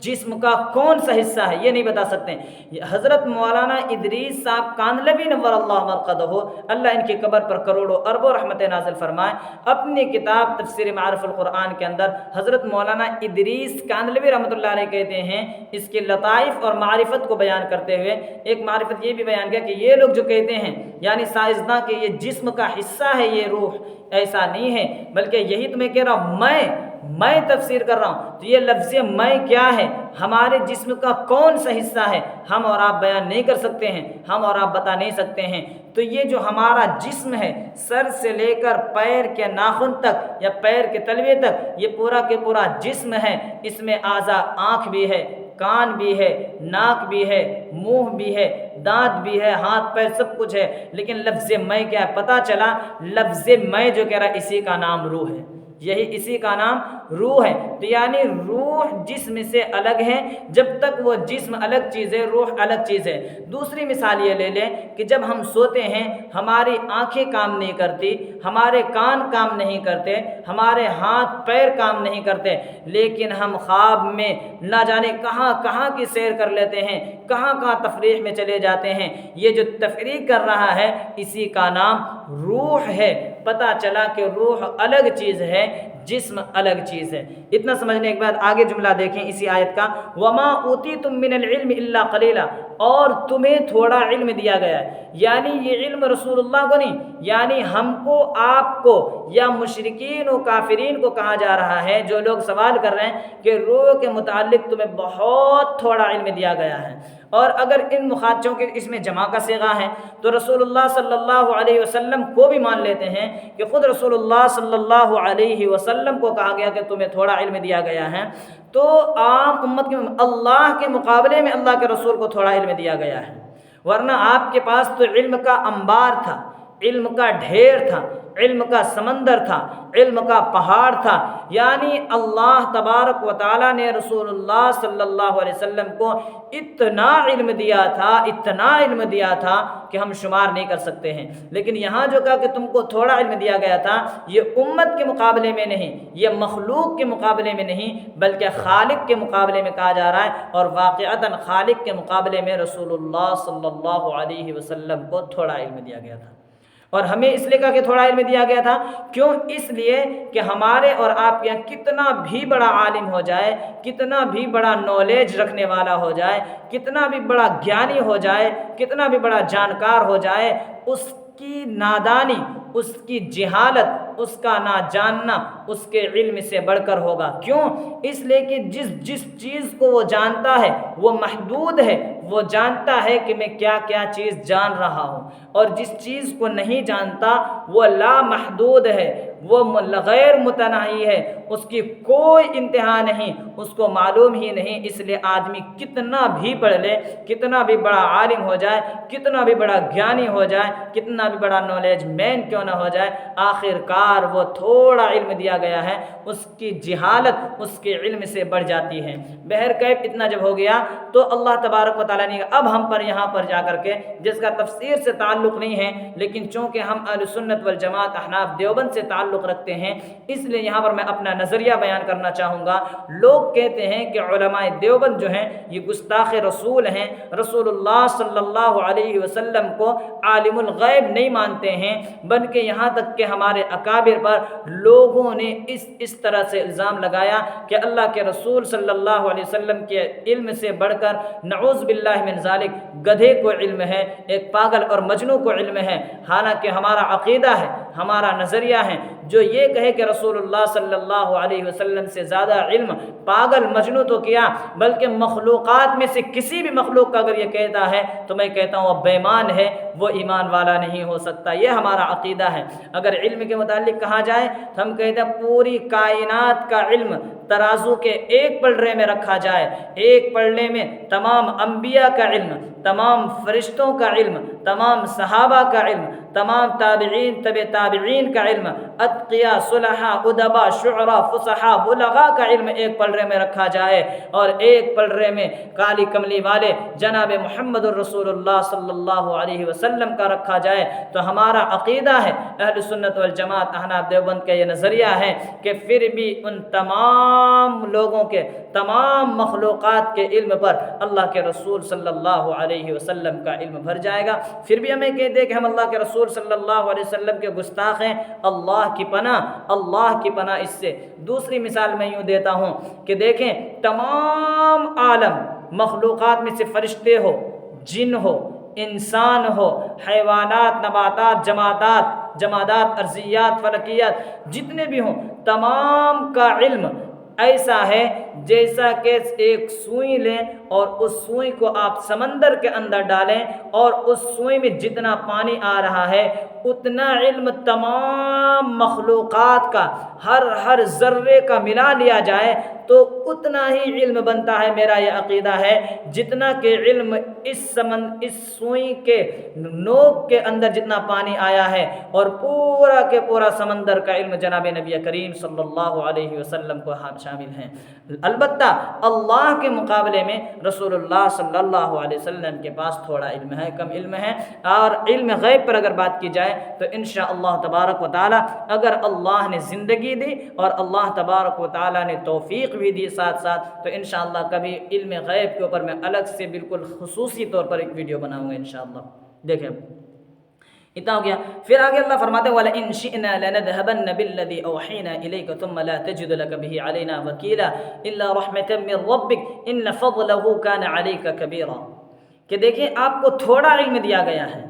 جسم کا کون سا حصہ ہے یہ نہیں بتا سکتے ہیں۔ حضرت مولانا ادریس صاحب کاندھلوی نور اللہ مرقدہ، اللہ ان کی قبر پر کروڑوں اربوں رحمت نازل فرمائے، اپنی کتاب تفسیر معارف القرآن کے اندر حضرت مولانا ادریس کاندھلوی رحمۃ اللہ علیہ کہتے ہیں، اس کے لطائف اور معرفت کو بیان کرتے ہوئے ایک معرفت یہ بھی بیان کیا کہ یہ لوگ جو کہتے ہیں یعنی سائنسداں کہ یہ جسم کا حصہ ہے یہ روح، ایسا نہیں ہے، بلکہ یہی تو میں کہہ رہا ہوں، میں تفسیر کر رہا ہوں۔ تو یہ لفظ میں کیا ہے، ہمارے جسم کا کون سا حصہ ہے، ہم اور آپ بیان نہیں کر سکتے ہیں، ہم اور آپ بتا نہیں سکتے ہیں۔ تو یہ جو ہمارا جسم ہے، سر سے لے کر پیر کے ناخن تک یا پیر کے تلوے تک، یہ پورا کے پورا جسم ہے۔ اس میں اعضاء آنکھ بھی ہے، کان بھی ہے، ناک بھی ہے، منہ بھی ہے، دانت بھی ہے، ہاتھ پیر سب کچھ ہے، لیکن لفظ میں کیا ہے پتہ چلا، لفظ میں جو کہہ رہا ہے اسی کا نام روح ہے، یہی اسی کا نام روح ہے۔ تو یعنی روح جسم سے الگ ہے، جب تک وہ جسم الگ چیز ہے روح الگ چیز ہے۔ دوسری مثال یہ لے لیں کہ جب ہم سوتے ہیں ہماری آنکھیں کام نہیں کرتی، ہمارے کان کام نہیں کرتے، ہمارے ہاتھ پیر کام نہیں کرتے، لیکن ہم خواب میں نہ جانے کہاں کہاں کی سیر کر لیتے ہیں، کہاں کہاں تفریح میں چلے جاتے ہیں۔ یہ جو تفریح کر رہا ہے اسی کا نام روح ہے۔ پتہ چلا کہ روح الگ چیز ہے، جسم الگ چیز ہے۔ اتنا سمجھنے کے بعد آگے جملہ دیکھیں اسی آیت کا، وَمَا أُوتِيتُم مِّنَ الْعِلْمِ إِلَّا قَلِيلًا، اور تمہیں تھوڑا علم دیا گیا ہے، یعنی یہ علم رسول اللہ کو نہیں، یعنی ہم کو، آپ کو یا مشرکین و کافرین کو کہا جا رہا ہے جو لوگ سوال کر رہے ہیں کہ روح کے متعلق تمہیں بہت تھوڑا علم دیا گیا ہے۔ اور اگر ان مخاطبوں کے اس میں جمع کا صیغہ ہے تو رسول اللہ صلی اللہ علیہ وسلم کو بھی مان لیتے ہیں کہ خود رسول اللہ صلی اللہ علیہ وسلم کو کہا گیا کہ تمہیں تھوڑا علم دیا گیا ہے، تو عام امت کے اللہ کے مقابلے میں اللہ کے رسول کو تھوڑا علم دیا گیا ہے، ورنہ آپ کے پاس تو علم کا انبار تھا، علم کا ڈھیر تھا، علم کا سمندر تھا، علم کا پہاڑ تھا۔ یعنی اللہ تبارک و تعالیٰ نے رسول اللہ صلی اللہ علیہ وسلم کو اتنا علم دیا تھا، اتنا علم دیا تھا کہ ہم شمار نہیں کر سکتے ہیں۔ لیکن یہاں جو کہا کہ تم کو تھوڑا علم دیا گیا تھا، یہ امت کے مقابلے میں نہیں، یہ مخلوق کے مقابلے میں نہیں، بلکہ خالق کے مقابلے میں کہا جا رہا ہے، اور واقعتاً خالق کے مقابلے میں رسول اللہ صلی اللہ علیہ وسلم کو تھوڑا علم دیا گیا تھا۔ اور ہمیں اس لیے کہا کہ تھوڑا علم دیا گیا تھا، کیوں؟ اس لیے کہ ہمارے اور آپ کے یہاں کتنا بھی بڑا عالم ہو جائے، کتنا بھی بڑا نالج رکھنے والا ہو جائے، کتنا بھی بڑا گیانی ہو جائے، کتنا بھی بڑا جانکار ہو جائے، اس کی نادانی، اس کی جہالت، اس کا نہ جاننا اس کے علم سے بڑھ کر ہوگا۔ کیوں؟ اس لیے کہ جس چیز کو وہ جانتا ہے وہ محدود ہے، وہ جانتا ہے کہ میں کیا کیا چیز جان رہا ہوں، اور جس چیز کو نہیں جانتا وہ لامحدود ہے، وہ غیر متناہی ہے، اس کی کوئی انتہا نہیں، اس کو معلوم ہی نہیں۔ اس لیے آدمی کتنا بھی پڑھ لے، کتنا بھی بڑا عالم ہو جائے، کتنا بھی بڑا گیانی ہو جائے، کتنا بھی بڑا نالج مین کیوں نہ ہو جائے، آخر کار وہ تھوڑا علم دیا گیا ہے، اس کی جہالت اس کے علم سے بڑھ جاتی ہے۔ بہرکیف اتنا جب ہو گیا تو اللہ تبارک و تعالیٰ نے اب ہم پر یہاں پر جا کر کے، جس کا تفسیر سے تعلق نہیں ہے لیکن چونکہ ہم اہل سنت والجماعت احناف دیوبند سے تعلق رکھتے ہیں، اس لیے یہاں پر میں اپنا نظریہ بیان کرنا چاہوں گا۔ لوگ کہتے ہیں کہ علماء دیوبند جو ہیں یہ گستاخ رسول ہیں، رسول اللہ صلی اللہ علیہ وسلم کو عالم الغیب نہیں مانتے ہیں، بلکہ یہاں تک کہ ہمارے اکابر پر لوگوں نے اس طرح سے الزام لگایا کہ اللہ کے رسول صلی اللہ علیہ وسلم کے علم سے بڑھ کر نعوذ باللہ من ذالک گدھے کو علم ہے، ایک پاگل اور مجنوں کو علم ہے۔ حالانکہ ہمارا عقیدہ ہے، ہمارا نظریہ ہے، جو یہ کہے کہ رسول اللہ صلی اللہ علیہ وسلم سے زیادہ علم پاگل مجنوں تو کیا، بلکہ مخلوقات میں سے کسی بھی مخلوق کا اگر یہ کہتا ہے تو میں کہتا ہوں وہ بے ایمان ہے، وہ ایمان والا نہیں ہو سکتا۔ یہ ہمارا عقیدہ ہے۔ اگر علم کے متعلق کہا جائے تو ہم کہتے ہیں پوری کائنات کا علم ترازو کے ایک پلڑے میں رکھا جائے، ایک پلڑے میں تمام انبیاء کا علم، تمام فرشتوں کا علم، تمام صحابہ کا علم، تمام تابعین تبع تابعین کا علم، اتقیا صلحاء ادبا شعراء فصحاء بلغاء کا علم ایک پلڑے میں رکھا جائے اور ایک پلڑے میں کالی کملی والے جناب محمد الرسول اللہ صلی اللہ علیہ وسلم کا رکھا جائے تو ہمارا عقیدہ ہے اہل سنت والجماعت احناف دیوبند کا یہ نظریہ ہے کہ پھر بھی ان تمام لوگوں کے تمام مخلوقات کے علم پر اللہ کے رسول صلی اللہ علیہ وسلم کا علم بھر جائے گا۔ پھر بھی ہمیں کہتے ہیں کہ ہم اللہ کے رسول صلی اللہ علیہ وسلم کے گستاخ ہیں، اللہ کی پناہ اس سے۔ دوسری مثال میں یوں دیتا ہوں کہ دیکھیں تمام عالم مخلوقات میں سے فرشتے ہو، جن ہو، انسان ہو، حیوانات، نباتات، جمادات، ارضیات، فلکیات، جتنے بھی ہوں، تمام کا علم ایسا ہے جیسا کہ ایک سوئی لیں اور اس سوئی کو آپ سمندر کے اندر ڈالیں اور اس سوئی میں جتنا پانی آ رہا ہے اتنا علم تمام مخلوقات کا ہر ذرے کا ملا لیا جائے تو اتنا ہی علم بنتا ہے۔ میرا یہ عقیدہ ہے جتنا کہ علم اس سوئی کے نوک کے اندر جتنا پانی آیا ہے اور پورا کے پورا سمندر کا علم جناب نبی کریم صلی اللہ علیہ وسلم کو شامل ہیں۔ البتہ اللہ کے مقابلے میں رسول اللہ صلی اللہ علیہ وسلم کے پاس تھوڑا علم ہے، کم علم ہے۔ اور علم غیب پر اگر بات کی جائے تو انشاءاللہ تبارک و تعالی اگر اللہ نے زندگی دی اور اللہ تبارک و تعالی نے توفیق بھی دی ساتھ تو انشاءاللہ کبھی علم غیب کے اوپر میں الگ سے بالکل خصوصی طور پر ایک ویڈیو بناؤں گا انشاءاللہ۔ دیکھیں اتنا ہو گیا، پھر آگے اللہ فرماتے ہیں وَلَئِن شِئْنَا لَنَذْهَبَنَّ بِالَّذِي أَوْحَيْنَا إِلَيْكَ ثُمَّ لَا تَجِدُ لَكَ بِهِ عَلَيْنَا وَكِيلًا إِلَّا رَحْمَةً مِّن رَّبِّكَ إِنَّ فَضْلَهُ كَانَ عَلَيْكَ كَبِيرًا کہ دیکھیں آپ کو تھوڑا علم دیا گیا ہے،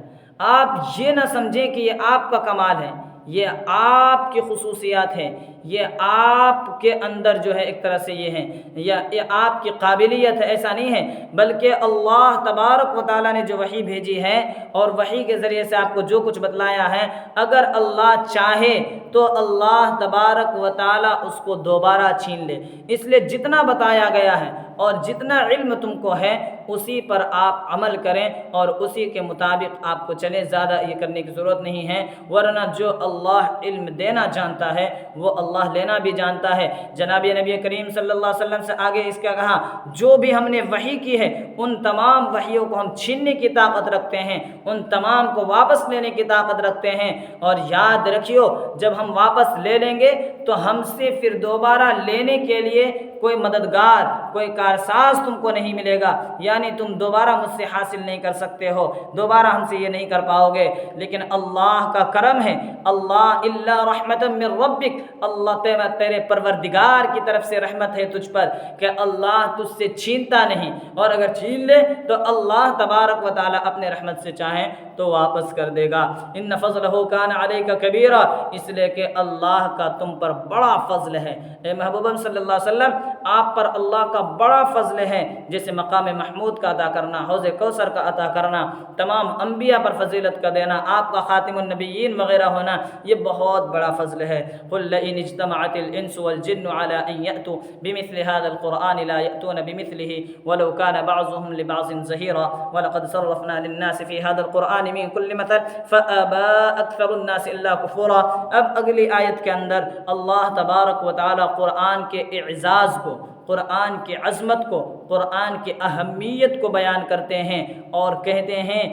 آپ یہ نہ سمجھیں کہ یہ آپ کا کمال ہے، یہ آپ کی خصوصیات ہیں، یہ آپ کے اندر جو ہے ایک طرح سے یہ ہیں، یہ آپ کی قابلیت ہے، ایسا نہیں ہے، بلکہ اللہ تبارک و تعالیٰ نے جو وحی بھیجی ہے اور وحی کے ذریعے سے آپ کو جو کچھ بتلایا ہے اگر اللہ چاہے تو اللہ تبارک و تعالیٰ اس کو دوبارہ چھین لے۔ اس لیے جتنا بتایا گیا ہے اور جتنا علم تم کو ہے اسی پر آپ عمل کریں اور اسی کے مطابق آپ کو چلیں، زیادہ یہ کرنے کی ضرورت نہیں ہے، ورنہ جو اللہ علم دینا جانتا ہے وہ اللہ لینا بھی جانتا ہے۔ جناب نبی کریم صلی اللہ علیہ وسلم سے آگے اس کا کہا جو بھی ہم نے وحی کی ہے ان تمام وحیوں کو ہم چھیننے کی طاقت رکھتے ہیں، ان تمام کو واپس لینے کی طاقت رکھتے ہیں، اور یاد رکھیو جب ہم واپس لے لیں گے تو ہم سے پھر دوبارہ لینے کے لیے کوئی مددگار، کوئی کارساز تم کو نہیں ملے گا، یعنی تم دوبارہ مجھ سے حاصل نہیں کر سکتے ہو، دوبارہ ہم سے یہ نہیں کر پاؤ گے۔ لیکن اللہ کا کرم ہے، اللہ الا رحمت من ربک، اللہ تیرے پروردگار کی طرف سے رحمت ہے تجھ پر کہ اللہ تجھ سے چھینتا نہیں، اور اگر چھین لے تو اللہ تبارک و تعالی اپنے رحمت سے چاہیں تو واپس کر دے گا۔ ان فضلہ کان علیک کبیرا، اس لیے کہ اللہ کا تم پر بڑا فضل ہے۔ اے محبوب صلی اللہ علیہ وسلم آپ پر اللہ کا بڑا فضل ہے، جیسے مقام محمود کا عطا کرنا، حوض کوثر کا عطا کرنا، تمام انبیاء پر فضیلت کا دینا، آپ کا خاتم النبیین وغیرہ ہونا، یہ بہت بڑا فضل ہے۔ قل لئن اجتمعت الانس والجن على ان يأتوا بمثل هذا القرآن لا يأتون بمثله ولو كان بعضهم لبعض ظهيرا ولقد صرفنا للناس في هذا القرآن من كل مثل فأبى أكثر الناس إلا كفورا۔ اب اگلی آیت کے اندر اللہ تبارک و تعالی قرآن کے اعزاز کو، قرآن کی عظمت کو، قرآن کی اہمیت کو بیان کرتے ہیں اور کہتے ہیں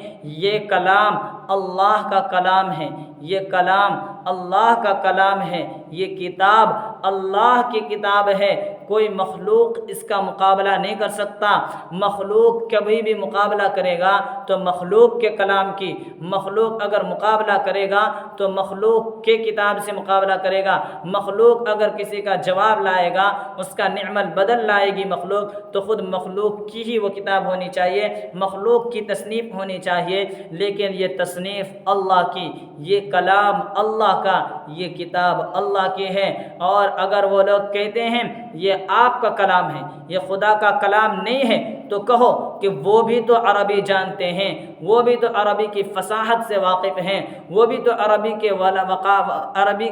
یہ کلام اللہ کا کلام ہے، یہ کلام اللہ کا کلام ہے، یہ کتاب اللہ کی کتاب ہے، کوئی مخلوق اس کا مقابلہ نہیں کر سکتا۔ مخلوق کبھی بھی مقابلہ کرے گا تو مخلوق کے کلام کی، مخلوق اگر مقابلہ کرے گا تو مخلوق کے کتاب سے مقابلہ کرے گا، مخلوق اگر کسی کا جواب لائے گا، اس کا نعم البدل لائے گی مخلوق، تو خود مخلوق کی ہی وہ کتاب ہونی چاہیے، مخلوق کی تصنیف ہونی چاہیے، لیکن یہ تصنیف اللہ کی، یہ کلام اللہ کا، یہ کتاب اللہ کی ہے۔ اور اگر وہ لوگ کہتے ہیں یہ آپ کا کلام ہے، یہ خدا کا کلام نہیں ہے، تو کہو کہ وہ بھی تو عربی جانتے ہیں، وہ بھی تو عربی کی فصاحت سے واقف ہیں، وہ بھی تو عربی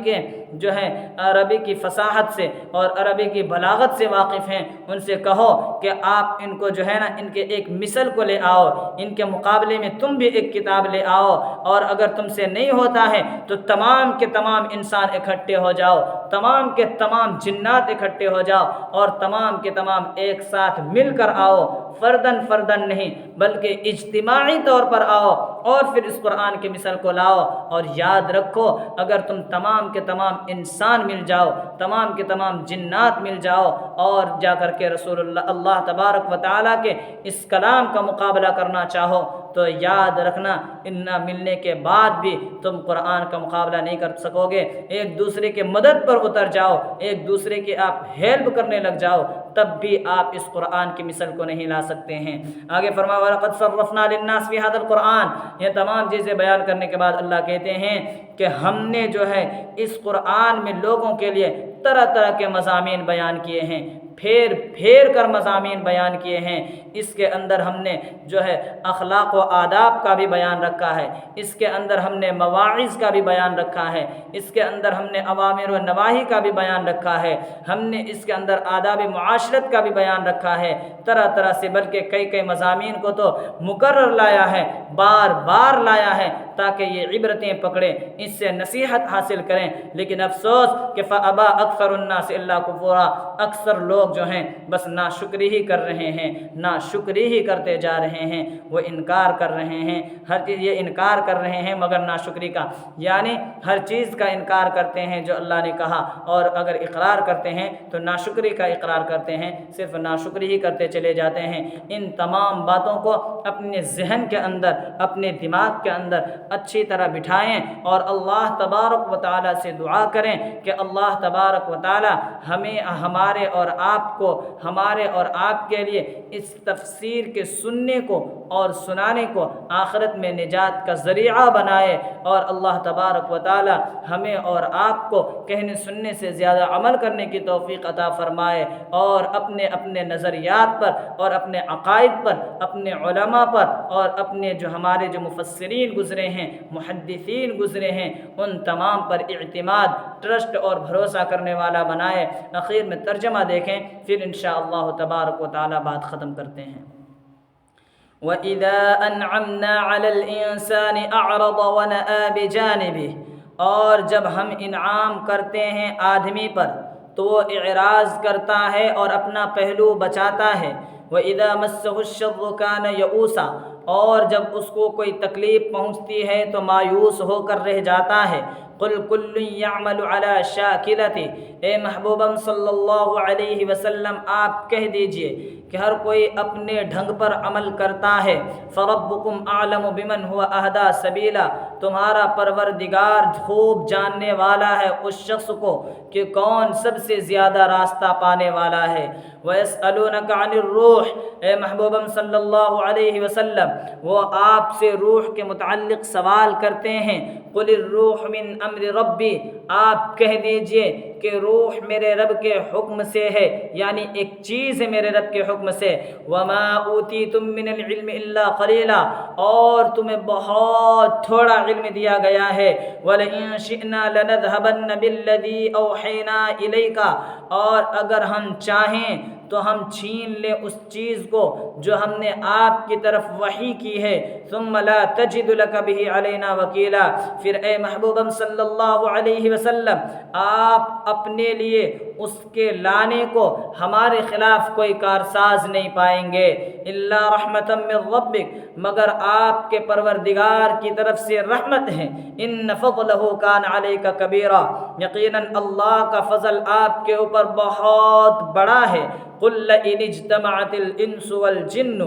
کے جو ہے عربی کی فصاحت سے اور عربی کی بلاغت سے واقف ہیں۔ ان سے کہو کہ آپ ان کو جو ہے نا ان کے ایک مثل کو لے آؤ، ان کے مقابلے میں تم بھی ایک کتاب لے آؤ، اور اگر تم سے نہیں ہوتا ہے تو تمام کے تمام انسان اکٹھے ہو جاؤ، تمام کے تمام جنات اکٹھے ہو جاؤ، اور تمام کے تمام ایک ساتھ مل کر آؤ، فردن فردن نہیں بلکہ اجتماعی طور پر آؤ، اور پھر اس قرآن کے مثل کو لاؤ۔ اور یاد رکھو، اگر تم تمام کے تمام انسان مل جاؤ، تمام کے تمام جنات مل جاؤ، اور جا کر کے رسول اللہ تبارک و تعالیٰ کے اس کلام کا مقابلہ کرنا چاہو، تو یاد رکھنا ان ملنے کے بعد بھی تم قرآن کا مقابلہ نہیں کر سکو گے۔ ایک دوسرے کے مدد پر اتر جاؤ، ایک دوسرے کی آپ ہیلپ کرنے لگ جاؤ، تب بھی آپ اس قرآن کی مثل کو نہیں لا سکتے ہیں۔ آگے فرمایا وَلَقَدْ صَرَّفْنَا لِلنَّاسِ فِي هَذَا الْقُرْآنِ، یہ تمام چیزیں بیان کرنے کے بعد اللہ کہتے ہیں کہ ہم نے جو ہے اس قرآن میں لوگوں کے لیے طرح طرح کے مضامین بیان کیے ہیں، پھیر پھیر کر مضامین بیان کیے ہیں۔ اس کے اندر ہم نے جو ہے اخلاق و آداب کا بھی بیان رکھا ہے، اس کے اندر ہم نے مواعظ کا بھی بیان رکھا ہے، اس کے اندر ہم نے اوامر و نواہی کا بھی بیان رکھا ہے، ہم نے اس کے اندر آداب معاشرت کا بھی بیان رکھا ہے، طرح طرح سے، بلکہ کئی کئی مضامین کو تو مکرر لایا ہے، بار بار لایا ہے، تاکہ یہ عبرتیں پکڑیں، اس سے نصیحت حاصل کریں۔ لیکن افسوس کہ فَأَبَى أَكْثَرُ النَّاسِ إِلَّا كُفُورًا، اکثر لوگ جو ہیں بس ناشکری ہی کر رہے ہیں، ناشکری ہی کرتے جا رہے ہیں، وہ انکار کر رہے ہیں، ہر چیز یہ انکار کر رہے ہیں مگر ناشکری کا، یعنی ہر چیز کا انکار کرتے ہیں جو اللہ نے کہا، اور اگر اقرار کرتے ہیں تو ناشکری کا اقرار کرتے ہیں، صرف ناشکری ہی کرتے چلے جاتے ہیں۔ ان تمام باتوں کو اپنے ذہن کے اندر، اپنے دماغ کے اندر اچھی طرح بٹھائیں، اور اللہ تبارک و تعالیٰ سے دعا کریں کہ اللہ تبارک و تعالیٰ ہمیں، ہمارے اور آپ کو، ہمارے اور آپ کے لیے اس تفسیر کے سننے کو اور سنانے کو آخرت میں نجات کا ذریعہ بنائے، اور اللہ تبارک و تعالیٰ ہمیں اور آپ کو کہنے سننے سے زیادہ عمل کرنے کی توفیق عطا فرمائے، اور اپنے اپنے نظریات پر اور اپنے عقائد پر، اپنے علماء پر، اور اپنے جو ہمارے جو مفسرین گزرے ہیں، محدثین گزرے ہیں، ان تمام پر اعتماد، ٹرسٹ اور بھروسہ کرنے والا بنائے۔ آخر میں ترجمہ دیکھیں، پھر انشاءاللہ تبارک و تعالیٰ بات ختم کرتے ہیں۔ وَإِذَا أَنْعَمْنَا عَلَى الْإِنسَانِ أَعْرَضَ وَنَأَىٰ بِجَانِبِهِ، اور جب ہم انعام کرتے ہیں آدمی پر تو وہ اعراض کرتا ہے اور اپنا پہلو بچاتا ہے۔ وَإِذَا مَسَّهُ الشَّرُّ كَانَ يَئُوسًا، اور جب اس کو کوئی تکلیف پہنچتی ہے تو مایوس ہو کر رہ جاتا ہے۔ قُلْ كُلٌّ يَعْمَلُ عَلَىٰ شَاكِلَتِهِ، اے محبوبم صلی اللہ علیہ وسلم آپ کہہ دیجئے کہ ہر کوئی اپنے ڈھنگ پر عمل کرتا ہے۔ فَرَبُّكُمْ أَعْلَمُ بِمَنْ هُوَ أَهْدَىٰ سَبِيلًا، تمہارا پروردگار خوب جاننے والا ہے اس شخص کو کہ کون سب سے زیادہ راستہ پانے والا ہے۔ وَيَسْأَلُونَكَ عَنِ الرُّوحِ، اے محبوبم صلی اللہ علیہ وسلم وہ آپ سے روح کے متعلق سوال کرتے ہیں۔ قُلِ الرُّوحُ مِنْ أَمْرِ رَبِّي، آپ کہہ دیجئے کہ روح میرے رب کے حکم سے ہے، یعنی ایک چیز ہے میرے رب کے حکم سے۔ وَمَا أُوتِيتُم مِّنَ الْعِلْمِ إِلَّا قَلِيلًا، اور تمہیں بہت تھوڑا علم دیا گیا ہے۔ وَلَئِن شِئْنَا لَنَذْهَبَنَّ بِالَّذِي أَوْحَيْنَا إِلَيْكَ، اور اگر ہم چاہیں تو ہم چھین لیں اس چیز کو جو ہم نے آپ کی طرف وحی کی ہے۔ ثُمَّ لَا تَجِدُ لَكَ بِهِ عَلَيْنَا وَكِيلًا، پھر اے محبوبم صلی اللہ علیہ وسلم آپ اپنے لیے اس کے لانے کو ہمارے خلاف کوئی کارساز نہیں پائیں گے۔ الا رحمتا من ربک، مگر آپ کے پروردگار کی طرف سے رحمت ہے۔ ان فضلہ کان علیک کبیرا، یقیناً اللہ کا فضل آپ کے اوپر بہت بڑا ہے۔ قل لئن اجتمعت الانس والجن،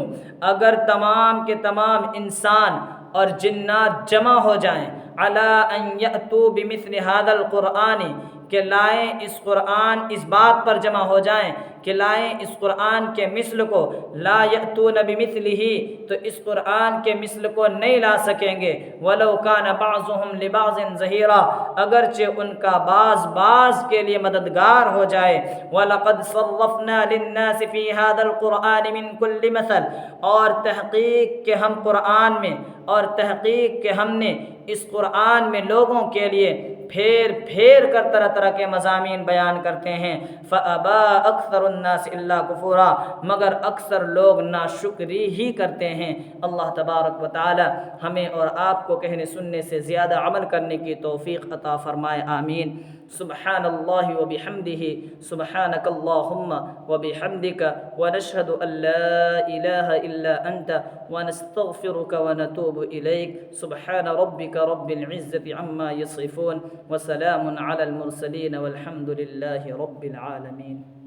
اگر تمام کے تمام انسان اور جنات جمع ہو جائیں، علی ان یأتوا بمثل هذا القرآن، کہ لائیں اس قرآن، اس بات پر جمع ہو جائیں کہ لائیں اس قرآن کے مثل کو، لا یأتون بمثلہ، تو اس قرآن کے مثل کو نہیں لا سکیں گے، ولو کان بعضهم لبعض ظہیرا، اگرچہ ان کا بعض کے لیے مددگار ہو جائے، وَلَقَدْ صَرَّفْنَا لِلنَّاسِ فِي هَذَا الْقُرْآنِ مِنْ كُلِّ مَثَلٍ، اور تحقیق کہ ہم قرآن میں، اور تحقیق کہ ہم نے اس قرآن میں لوگوں کے لیے پھیر پھیر کر طرح طرح کے مضامین بیان کرتے ہیں، فَأَبَى أَكْثَرُ النَّاسِ إِلَّا كُفُورًا، مگر اکثر لوگ ناشکری ہی کرتے ہیں۔ اللہ تبارک و تعالی ہمیں اور آپ کو کہنے سننے سے زیادہ عمل کرنے کی توفیق عطا فرمائے، آمین۔ سبحان اللہ وبحمدہ، سبحانک اللہم وبحمدک، ونشہد ان لا الہ الا انت، ونستغفرک ونتوب الیک۔ سبحان ربک رب العزة عما يصفون، وسلام على المرسلين، والحمد لله رب العالمين۔